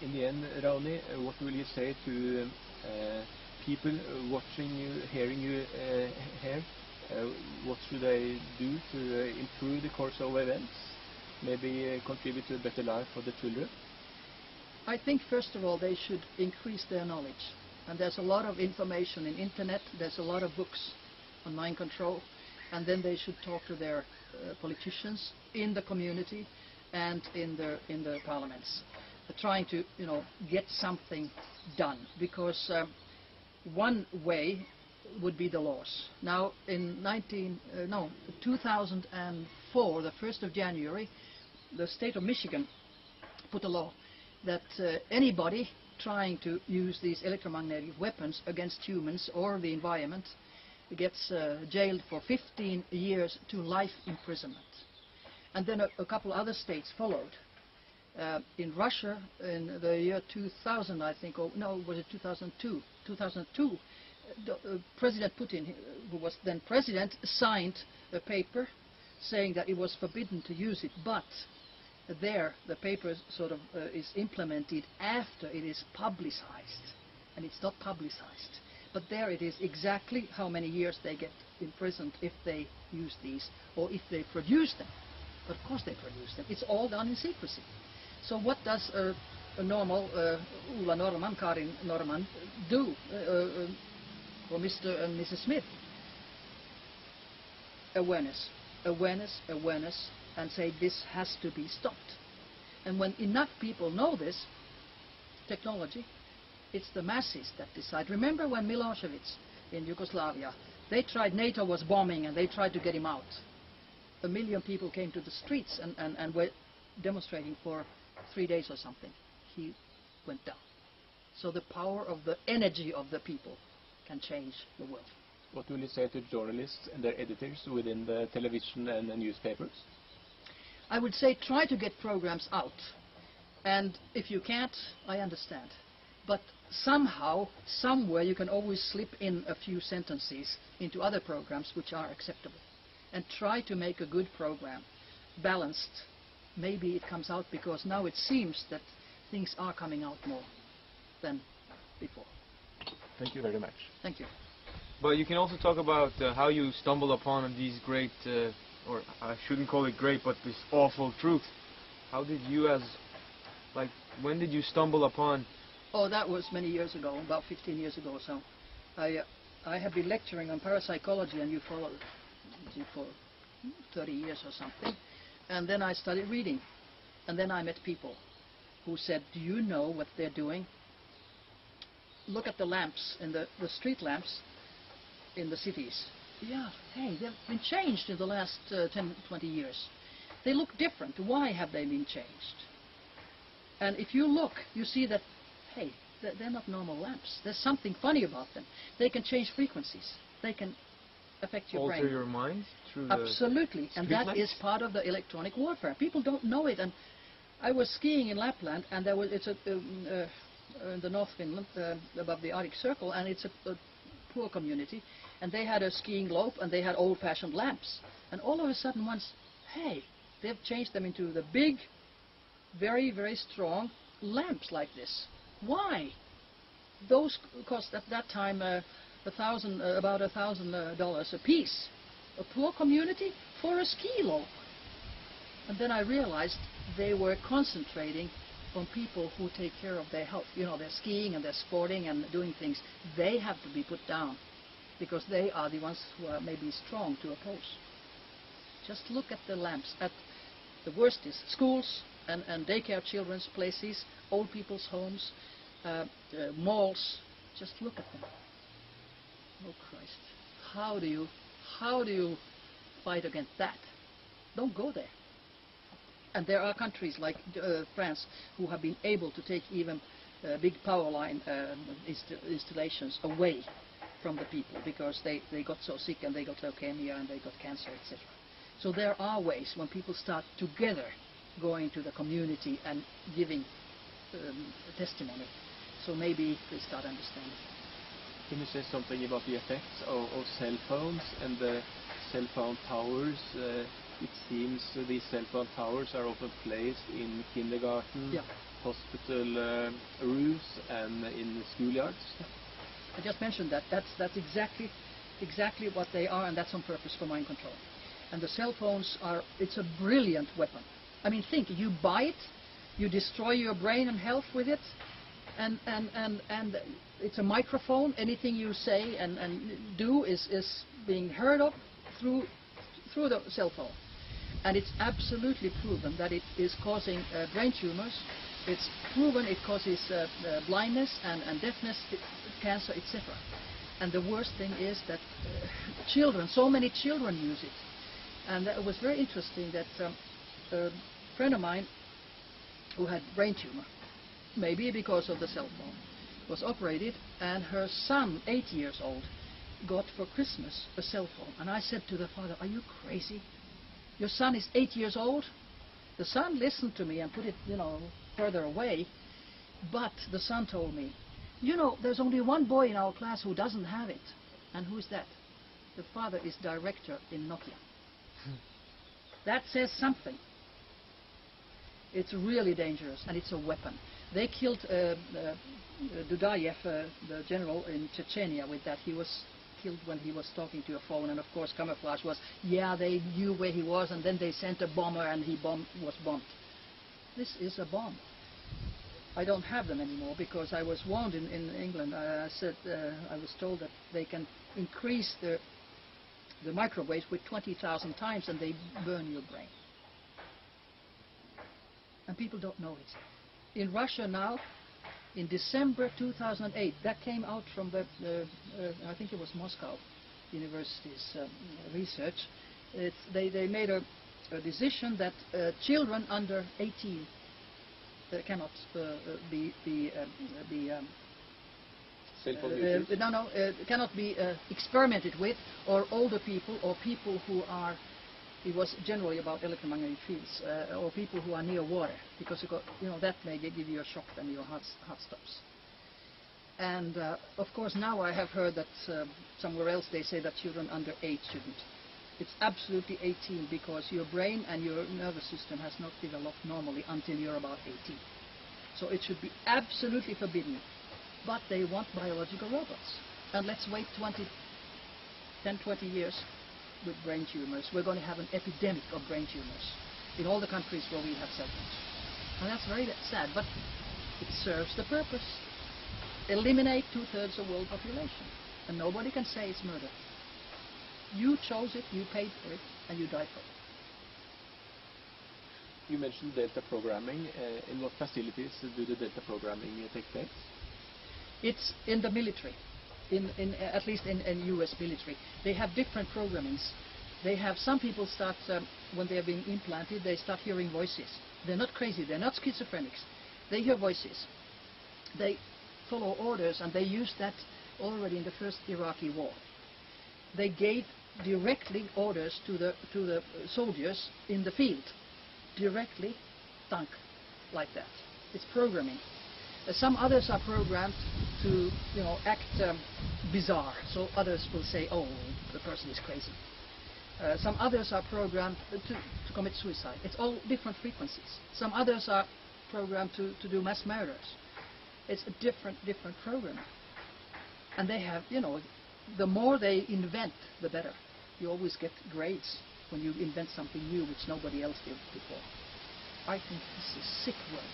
in the end, Rauni, what will you say to people watching you, hearing you here? What should they do to improve the course of events? Maybe contribute to a better life for the children? I think first of all they should increase their knowledge. And there's a lot of information in internet, there's a lot of books on mind control, and then they should talk to their politicians in the community and in the parliaments, trying to get something done, because one way would be the laws. Now in 2004, the 1st of January, the state of Michigan put a law that anybody trying to use these electromagnetic weapons against humans or the environment gets jailed for 15 years to life imprisonment. And then a couple other states followed. In Russia, in the year 2000, I think, or no, was it 2002? 2002, President Putin, who was then president, signed a paper saying that it was forbidden to use it, but there the paper sort of is implemented after it is publicized, and it's not publicized. But there it is exactly how many years they get imprisoned if they use these, or if they produce them. But of course they produce them. It's all done in secrecy. So what does a normal Ulla Norman, Karin Norman, do, or Mr. and Mrs. Smith? Awareness, awareness, awareness, and say this has to be stopped. And when enough people know this technology, it's the masses that decide. Remember when Milosevic in Yugoslavia, they tried, NATO was bombing and they tried to get him out. 1 million people came to the streets and were demonstrating for 3 days or something. He went down. So the power of the energy of the people can change the world. What will you say to journalists and their editors within the television and the newspapers? I would say try to get programs out. And if you can't, I understand. But somehow, somewhere, you can always slip in a few sentences into other programs which are acceptable. And try to make a good program, balanced. Maybe it comes out because now it seems that things are coming out more than before. Thank you very much. Thank you. But you can also talk about how you stumble upon these great, or I shouldn't call it great, but this awful truth. How did you when did you stumble upon? Oh, that was many years ago, about 15 years ago or so. I have been lecturing on parapsychology and ufology for 30 years or something. And then I started reading. And then I met people who said, do you know what they're doing? Look at the lamps, and the street lamps in the cities. Yeah, hey, they've been changed in the last 10, 20 years. They look different. Why have they been changed? And if you look, you see that, hey, they're not normal lamps. There's something funny about them. They can change frequencies. They can affect your brain. Alter your mind through Absolutely. And that lights? is part of the electronic warfare. People don't know it. And I was skiing in Lapland, and it's in the North Finland, above the Arctic Circle, and it's a poor community. And they had a skiing globe, and they had old-fashioned lamps. And all of a sudden, once, hey, they've changed them into the big, very, very strong lamps like this. Why? Those cost at that time about $1,000 a piece. A poor community for a ski globe. And then I realized they were concentrating on people who take care of their health. You know, they're skiing and they're sporting and doing things. They have to be put down because they are the ones who are maybe strong to oppose. Just look at the lamps. At the worst is schools and daycare children's places, old people's homes, malls. Just look at them. Oh Christ! How do you fight against that? Don't go there. And there are countries like France who have been able to take even big power line installations away from the people because they got so sick and they got leukemia and they got cancer, etc. So there are ways when people start together going to the community and giving testimony. So maybe they start understanding. Can you say something about the effects of cell phones and the cell phone towers it seems these cell phone towers are often placed in kindergarten, Yeah. hospital roofs, and in schoolyards. I just mentioned that. That's exactly what they are, and that's on purpose for mind control. And the cell phones it's a brilliant weapon. I mean, think, you buy it, you destroy your brain and health with it, and it's a microphone. Anything you say and do is being heard of through the cell phone. And it's absolutely proven that it is causing brain tumors. It's proven it causes blindness and deafness, cancer, etc. And the worst thing is that children, so many children use it. And it was very interesting that a friend of mine who had brain tumor, maybe because of the cell phone, was operated, and her son, 8 years old, got for Christmas a cell phone. And I said to the father, "Are you crazy? Your son is 8 years old?" The son listened to me and put it, further away. But the son told me, "There's only one boy in our class who doesn't have it." And who's that? The father is director in Nokia. That says something. It's really dangerous, and it's a weapon. They killed Dudayev, the general in Chechnya, with that. He was killed when he was talking to a phone, and of course camouflage was, they knew where he was, and then they sent a bomber, and he was bombed. This is a bomb. I don't have them anymore because I was warned in England. I was told that they can increase the microwaves with 20,000 times, and they burn your brain. And people don't know it. In Russia now, in December 2008, that came out from I think it was Moscow University's research. They made a decision that children under 18 cannot be Cell phone users? Cannot be experimented with, or older people, or people who are. It was generally about electromagnetic fields, or people who are near water, because that may give you a shock and your heart stops. And of course now I have heard that somewhere else they say that children under 8 shouldn't. It's absolutely 18, because your brain and your nervous system has not developed normally until you're about 18. So it should be absolutely forbidden. But they want biological robots. And let's wait 10, 20 years with brain tumors. We're going to have an epidemic of brain tumors in all the countries where we have cell phones. And that's very sad, but it serves the purpose. Eliminate 2/3 of world population. And nobody can say it's murder. You chose it, you paid for it, and you died for it. You mentioned data programming. In what facilities do the data programming take place? It's in the military, at least in US military. They have different programmings. They have, some people start, when they are being implanted, they start hearing voices. They're not crazy, they're not schizophrenics. They hear voices. They follow orders, and they used that already in the first Iraqi war. They gave directly orders to the soldiers in the field. Directly, tank, like that. It's programming. Some others are programmed to, act bizarre. So others will say, "Oh, the person is crazy." Some others are programmed to commit suicide. It's all different frequencies. Some others are programmed to do mass murders. It's a different programming. And they have, the more they invent, the better. You always get grades when you invent something new which nobody else did before. I think this is sick work.